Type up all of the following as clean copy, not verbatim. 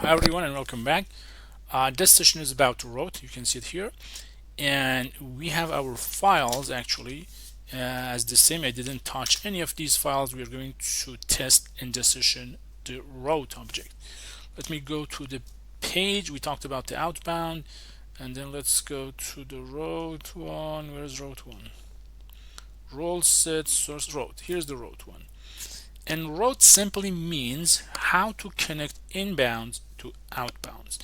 Hi everyone and welcome back. This session is about rote. You can see it here, and we have our files actually as the same. I didn't touch any of these files. We are going to test in this session the rote object. Let me go to the page. We talked about the outbound, and then let's go to the rote one. Where's rote one? Role set source rote. Here's the rote one. And route simply means how to connect inbounds to outbounds.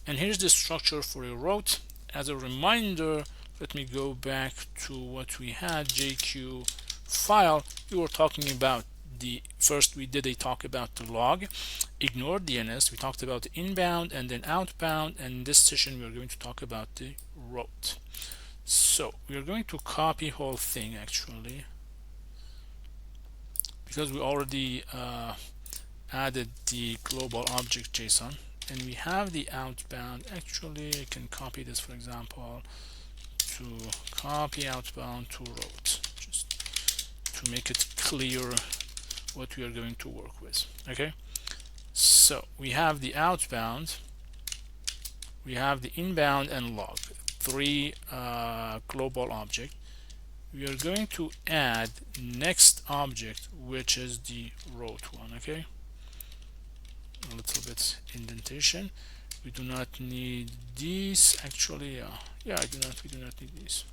And here's the structure for a route. As a reminder, let me go back to what we had, JQ file. We were talking about the first we did a talk about the log, ignore DNS. We talked about the inbound and then outbound, and in this session we are going to talk about the route. So we are going to copy whole thing actually, because we already added the global object JSON and we have the outbound. Actually, I can copy this, for example, to copy outbound to route, just to make it clear what we are going to work with. Okay, so we have the outbound, we have the inbound and log, three global object. We are going to add next object, which is the route one. Okay, a little bit indentation. We do not need these actually. Yeah, we do not need these.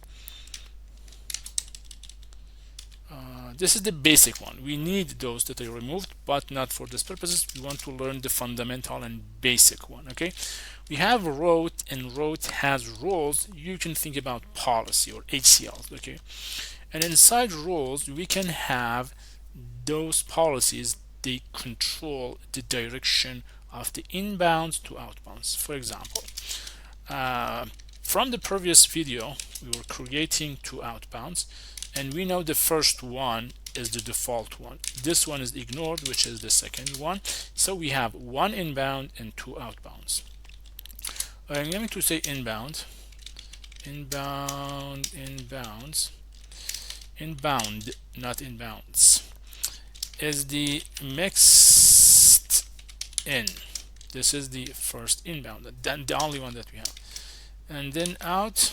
This is the basic one. We need those that I removed, but not for this purposes. We want to learn the fundamental and basic one. Okay, we have route, and route has roles. You can think about policy or HCLs. Okay, and inside roles we can have those policies. They control the direction of the inbounds to outbounds. For example, from the previous video we were creating two outbounds, and we know the first one is the default one. This one is ignored, which is the second one. So we have one inbound and two outbounds. I'm going to say inbound, inbounds, not inbounds, is the mixed in. This is the first inbound, the only one that we have. And then outbound,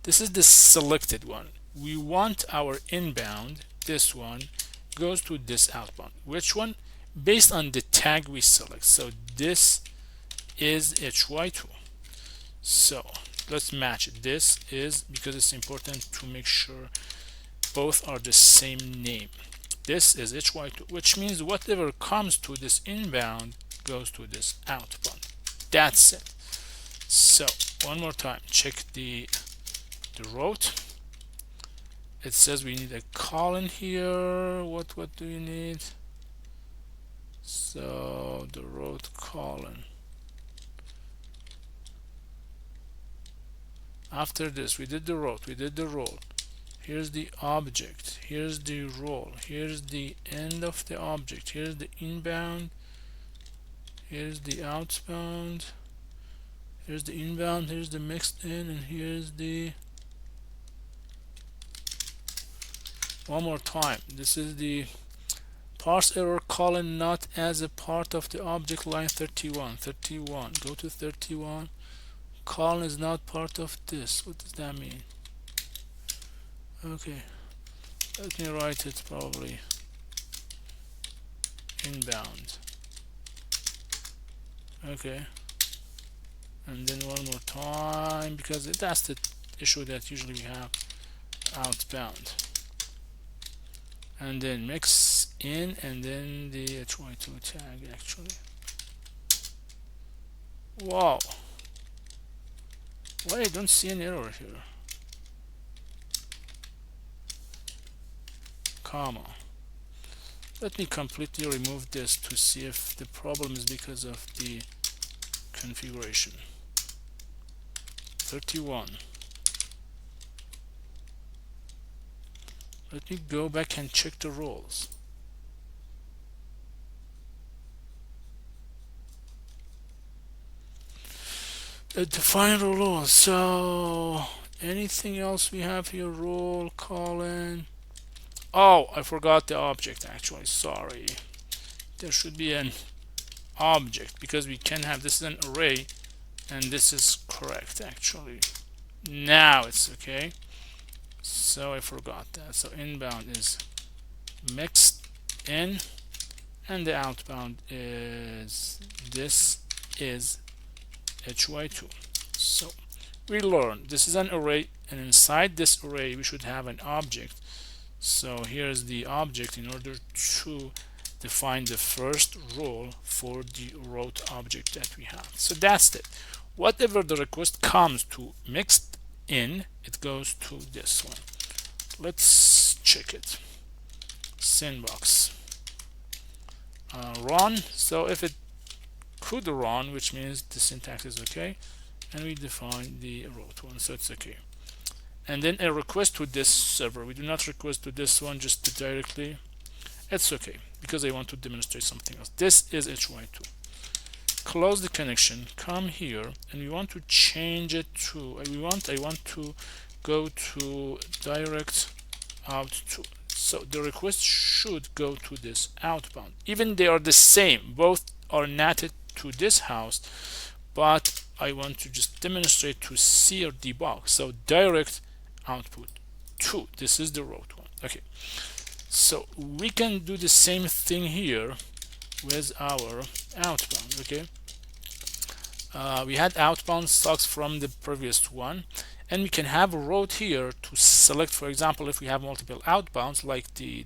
this is the selected one. We want our inbound, this one, goes to this outbound. Which one? Based on the tag we select. So this is HY2. So let's match it. This is, because it's important to make sure both are the same name. This is HY2, which means whatever comes to this inbound goes to this outbound. That's it. So one more time, check the route. It says we need a colon here. What do you need? So the route colon. After this, we did the route, we did the role. Here's the object, here's the role, here's the end of the object, here's the inbound, here's the outbound, here's the inbound, here's the mixed in, and here's the, one more time, this is the parse error colon not as a part of the object, line 31, go to 31, colon is not part of this. What does that mean? Okay, let me write it probably inbound. Okay, and then one more time, because that's the issue that usually we have, outbound, and then mix in, and then the HY2 tag actually. Wow, why I don't see an error here? Comma. Let me completely remove this to see if the problem is because of the configuration. 31. Let me go back and check the roles. Define role. So anything else we have here? Role colon. Oh, I forgot the object actually. Sorry. There should be an object, because we can have this is an array, and this is correct actually. Now it's okay. So I forgot that. So inbound is mixed in, and the outbound is this is hy2. So we learned this is an array, and inside this array we should have an object. So here's the object in order to define the first role for the route object that we have. So that's it. Whatever the request comes to mixed in, it goes to this one. Let's check it. Sandbox run. So if it could run, which means the syntax is okay, and we define the route one, so it's okay. And then a request to this server. We do not request to this one, just directly. It's okay because I want to demonstrate something else. This is hy2. Close the connection, come here, and we want to change it to I want to go to direct out to. So the request should go to this outbound. Even they are the same, both are natted to this house, but I want to just demonstrate to see or debug. So direct output 2, this is the route one. Okay, so we can do the same thing here with our outbound. Okay, we had outbound stocks from the previous one, and we can have a route here to select, for example, if we have multiple outbounds like the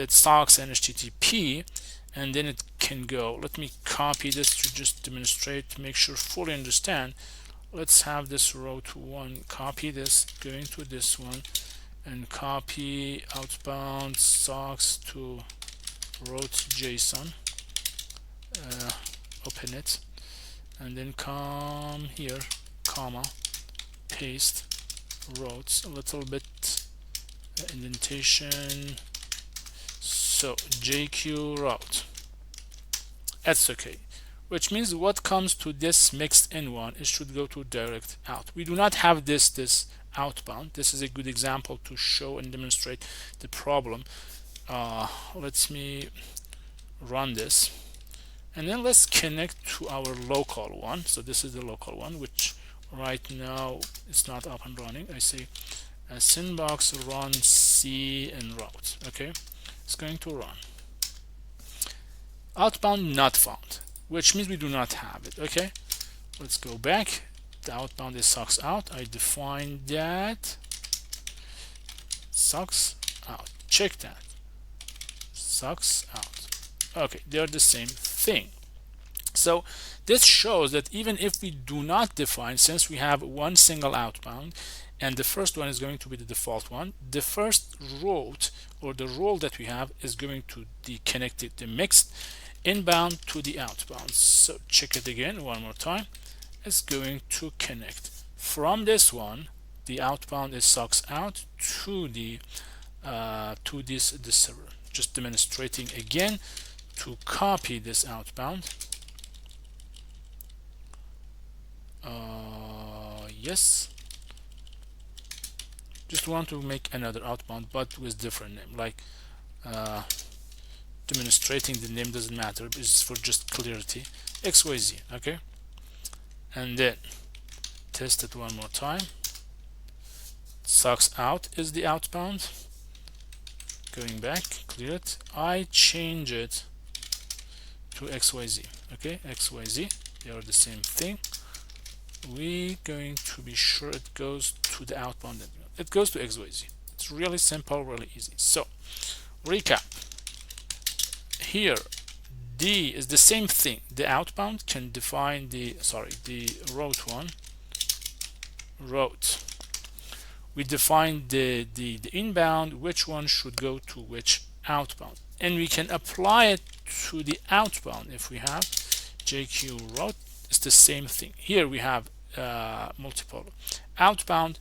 stocks and HTTP, and then it can go. Let me copy this to just demonstrate to make sure fully understand. Let's have this route one, copy this, going to this one, and copy outbound stocks to route JSON, open it, and then come here, comma, paste routes, a little bit indentation, so JQ route. That's okay, which means what comes to this mixed in one, it should go to direct out. We do not have this outbound. This is a good example to show and demonstrate the problem. Let me run this, and then let's connect to our local one. So this is the local one, which right now it's not up and running. I say sandbox run C and route. Okay, it's going to run. Outbound not found, which means we do not have it. Okay, let's go back. The outbound is sucks out. I define that sucks out. Check that, sucks out. Okay, they're the same thing. So this shows that even if we do not define, since we have one single outbound and the first one is going to be the default one, the first route or the role that we have is going to be connected the mixed inbound to the outbound. So check it again one more time. It's going to connect from this one. The outbound is sucks out to the this server. Just demonstrating again to copy this outbound. Yes, just want to make another outbound but with different name, like demonstrating the name doesn't matter, it's for just clarity, XYZ. Okay, and then test it one more time. Sucks out is the outbound. Going back, clear it. I change it to XYZ. Okay, XYZ, they are the same thing. We're going to be sure it goes to the outbound. It goes to XYZ. It's really simple, really easy. So recap here, D is the same thing. The outbound can define the route one route. We define the inbound, which one should go to which outbound, and we can apply it to the outbound. If we have JQ route, it's the same thing. Here we have multiple outbound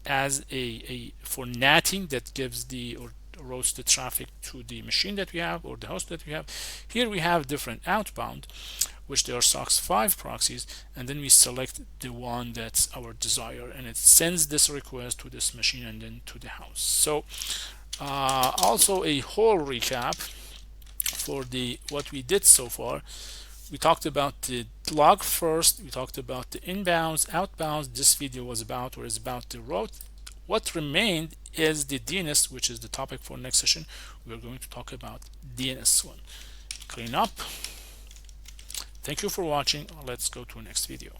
as a for natting that gives the or routes the traffic to the machine that we have or the host that we have. Here we have different outbound, which there are SOCKS 5 proxies, and then we select the one that's our desire, and it sends this request to this machine and then to the house. So also a whole recap for the what we did so far. We talked about the log first, we talked about the inbounds, outbounds. This video was about or is about the route. What remained is the DNS, which is the topic for next session. We're going to talk about DNS one. Clean up. Thank you for watching. Let's go to the next video.